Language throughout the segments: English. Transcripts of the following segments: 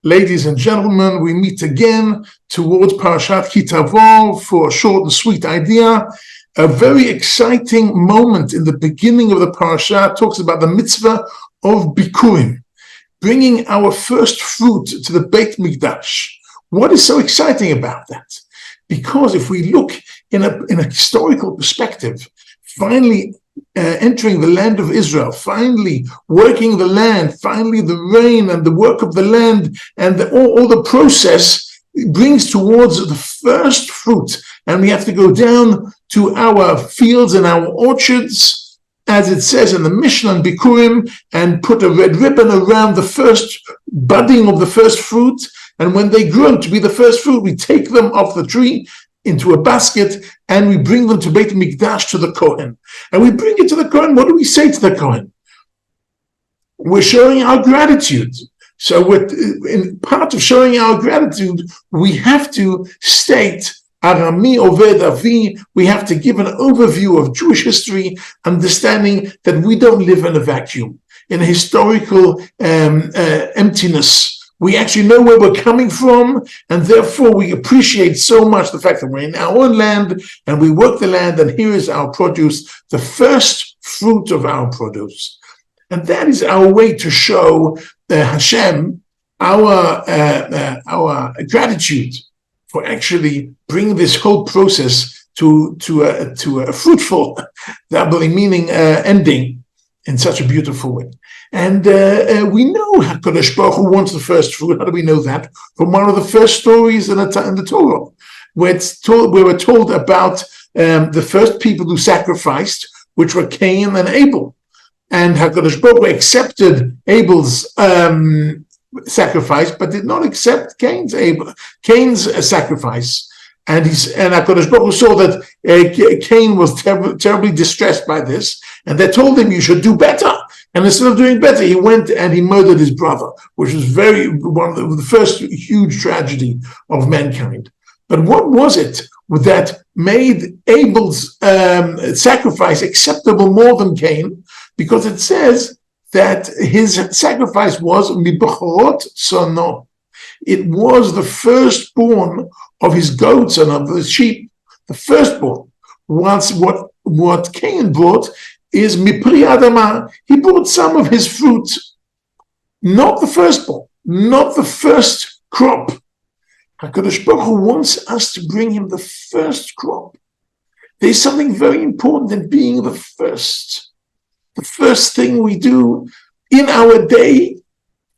Ladies and gentlemen, we meet again towards Parashat Tavo for a short and sweet idea. A very exciting moment in the beginning of the Parashat talks about the mitzvah of Bikurim, bringing our first fruit to the Beit Mikdash. What is so exciting about that? Because if we look in a historical perspective, finally entering the land of Israel, finally working the land, finally the rain and the work of the land and all the process brings towards the first fruit. And we have to go down to our fields and our orchards, as it says in the Mishnah and Bikurim, and put a red ribbon around the first budding of the first fruit. And when they grow to be the first fruit, we take them off the tree into a basket, and we bring them to Beit Mikdash, to the Kohen. And we bring it to the Kohen. What do we say to the Kohen? We're showing our gratitude. So in part of showing our gratitude, we have to state Arami Oved Avi. We have to give an overview of Jewish history, understanding that we don't live in a vacuum, in a historical emptiness. We actually know where we're coming from, and therefore we appreciate so much the fact that we're in our own land and we work the land, and here is our produce, the first fruit of our produce. And that is our way to show Hashem our gratitude for actually bringing this whole process to a fruitful, meaning ending in such a beautiful way. And we know HaKadosh Baruch Hu wants the first fruit. How do we know that? From one of the first stories in the Torah, where we're told about the first people who sacrificed, which were Cain and Abel. And HaKadosh Baruch Hu accepted Abel's sacrifice, but did not accept Cain's sacrifice. And HaKadosh Baruch Hu saw that Cain was terribly distressed by this, and they told him, you should do better. And instead of doing better, he went and he murdered his brother, which was one of the first huge tragedy of mankind. But what was it that made Abel's sacrifice acceptable more than Cain? Because it says that his sacrifice was mibachorot sono. It was the firstborn of his goats and of his sheep, the firstborn. Once what Cain brought is mipri adama. He brought some of his fruit, not the firstborn, not the first crop. HaKadosh Baruch Hu wants us to bring him the first crop. There's something very important in being the first. The first thing we do in our day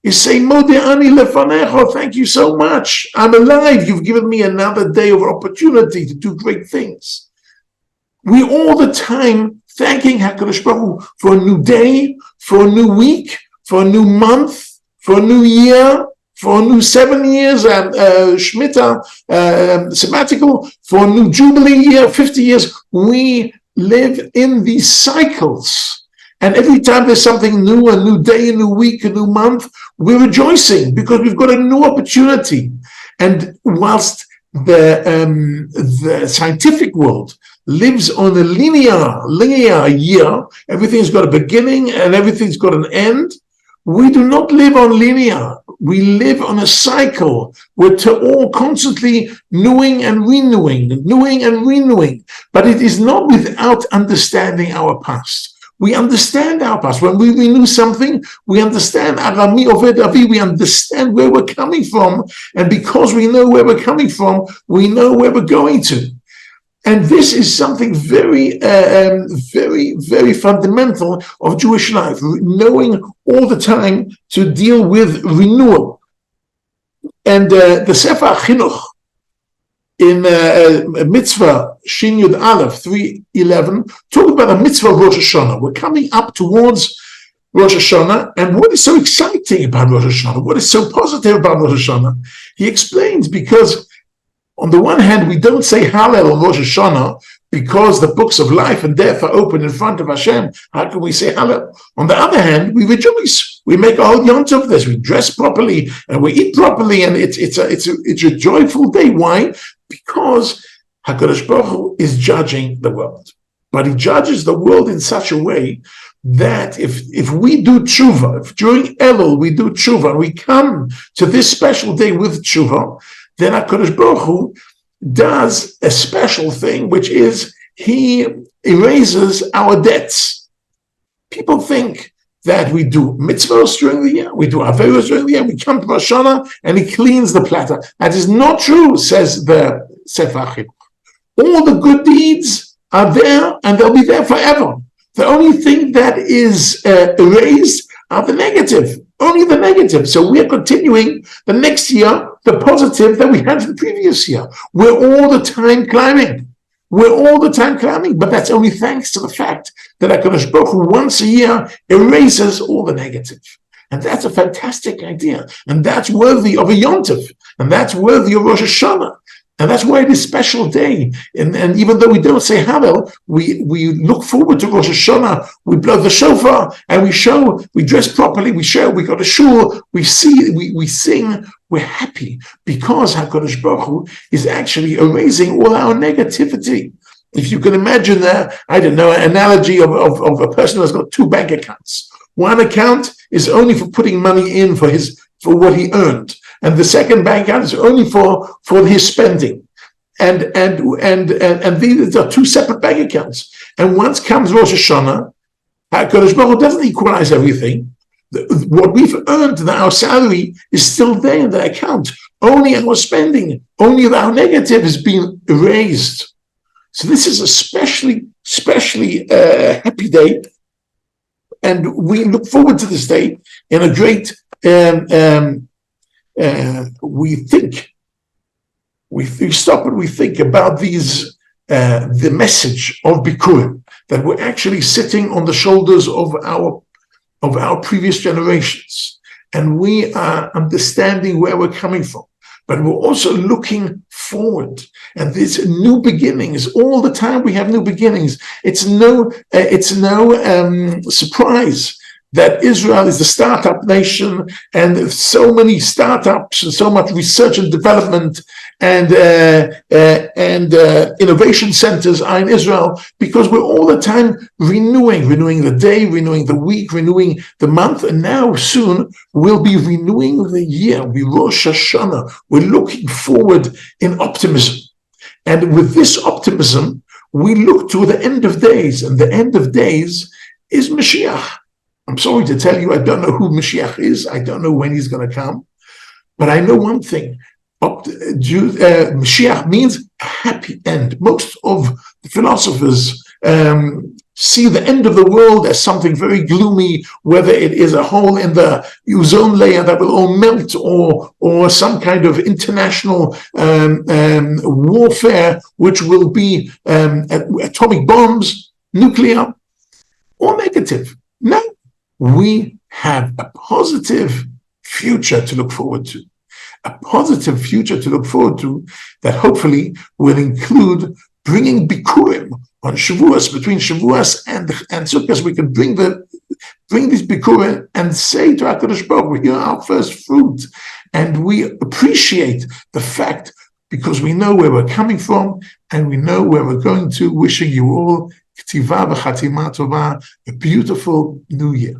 is say, Modeh ani lefanecha, thank you so much. I'm alive. You've given me another day of opportunity to do great things. We all the time thanking HaKadosh Baruch Hu for a new day, for a new week, for a new month, for a new year, for a new 7 years and Shemitah, sabbatical, for a new Jubilee year, 50 years. We live in these cycles. And every time there's something new, a new day, a new week, a new month, we're rejoicing because we've got a new opportunity. And whilst the scientific world lives on a linear year, everything's got a beginning and everything's got an end, we do not live on linear. We live on a cycle. We're all constantly renewing and renewing. But it is not without understanding our past. We understand our past. When we renew something, we understand Arami Oved Avi, we understand where we're coming from. And because we know where we're coming from, we know where we're going to. And this is something very, very fundamental of Jewish life, knowing all the time to deal with renewal. And the Sefer Chinuch in Mitzvah Shin Yud Aleph 3:11 talk about the Mitzvah of Rosh Hashanah. We're coming up towards Rosh Hashanah, and what is so exciting about Rosh Hashanah? What is so positive about Rosh Hashanah? He explains, because on the one hand, we don't say Hallel on Rosh Hashanah because the books of life and death are open in front of Hashem. How can we say Hallel? On the other hand, we rejoice. We make a whole yont of this. We dress properly and we eat properly, and it's a joyful day. Why? Because HaKadosh Baruch Hu is judging the world. But he judges the world in such a way that if we do tshuva, if during Elul we do tshuva, and we come to this special day with tshuva, then HaKadosh Baruch Hu does a special thing, which is he erases our debts. People think that we do mitzvahs during the year, we do averos during the year, we come to Rosh Hashanah and he cleans the platter. That is not true, says the Sefer HaChinuch. All the good deeds are there and they'll be there forever. The only thing that is erased are the negative, only the negative. So we're continuing the next year, the positive that we had the previous year. We're all the time climbing. But that's only thanks to the fact that HaKadosh Baruch Hu once a year erases all the negative. And that's a fantastic idea. And that's worthy of a Yontif. And that's worthy of Rosh Hashanah. And that's why it is a special day. And even though we don't say Hallel, we look forward to Rosh Hashanah, we blow the shofar, and we dress properly, we go to shul, we sing, we're happy, because HaKadosh Baruch Hu is actually erasing all our negativity. If you can imagine an analogy of a person who has got two bank accounts. One account is only for putting money in for what he earned. And the second bank account is only for his spending, and these are two separate bank accounts. And once comes Rosh Hashanah, HaKadosh Baruch Hu doesn't equalize everything. What we've earned, our salary, is still there in the account. Only our spending, only our negative is being erased. So this is a especially happy day, and we look forward to this day in a great. We stop and we think about the message of Bikurim, that we're actually sitting on the shoulders of our previous generations, and we are understanding where we're coming from, but we're also looking forward. And there's new beginnings all the time. We have new beginnings. It's no surprise that Israel is a startup nation, and so many startups and so much research and development and innovation centers are in Israel, because we're all the time renewing the day, renewing the week, renewing the month, and now soon we'll be renewing the year. We Rosh Hashanah. We're looking forward in optimism, and with this optimism, we look to the end of days, and the end of days is Mashiach. I'm sorry to tell you, I don't know who Mashiach is. I don't know when he's going to come. But I know one thing. Mashiach means a happy end. Most of the philosophers see the end of the world as something very gloomy, whether it is a hole in the ozone layer that will all melt, or some kind of international warfare, which will be atomic bombs, nuclear, or negative. No. We have a positive future to look forward to. A positive future to look forward to that hopefully will include bringing Bikurim on Shavuos, between Shavuos and Sukkot. We can bring these Bikurim and say to HaKadosh Baruch Hu, here our first fruit. And we appreciate the fact, because we know where we're coming from and we know where we're going to. Wishing you all K'tiva v'chatima tova, a beautiful new year.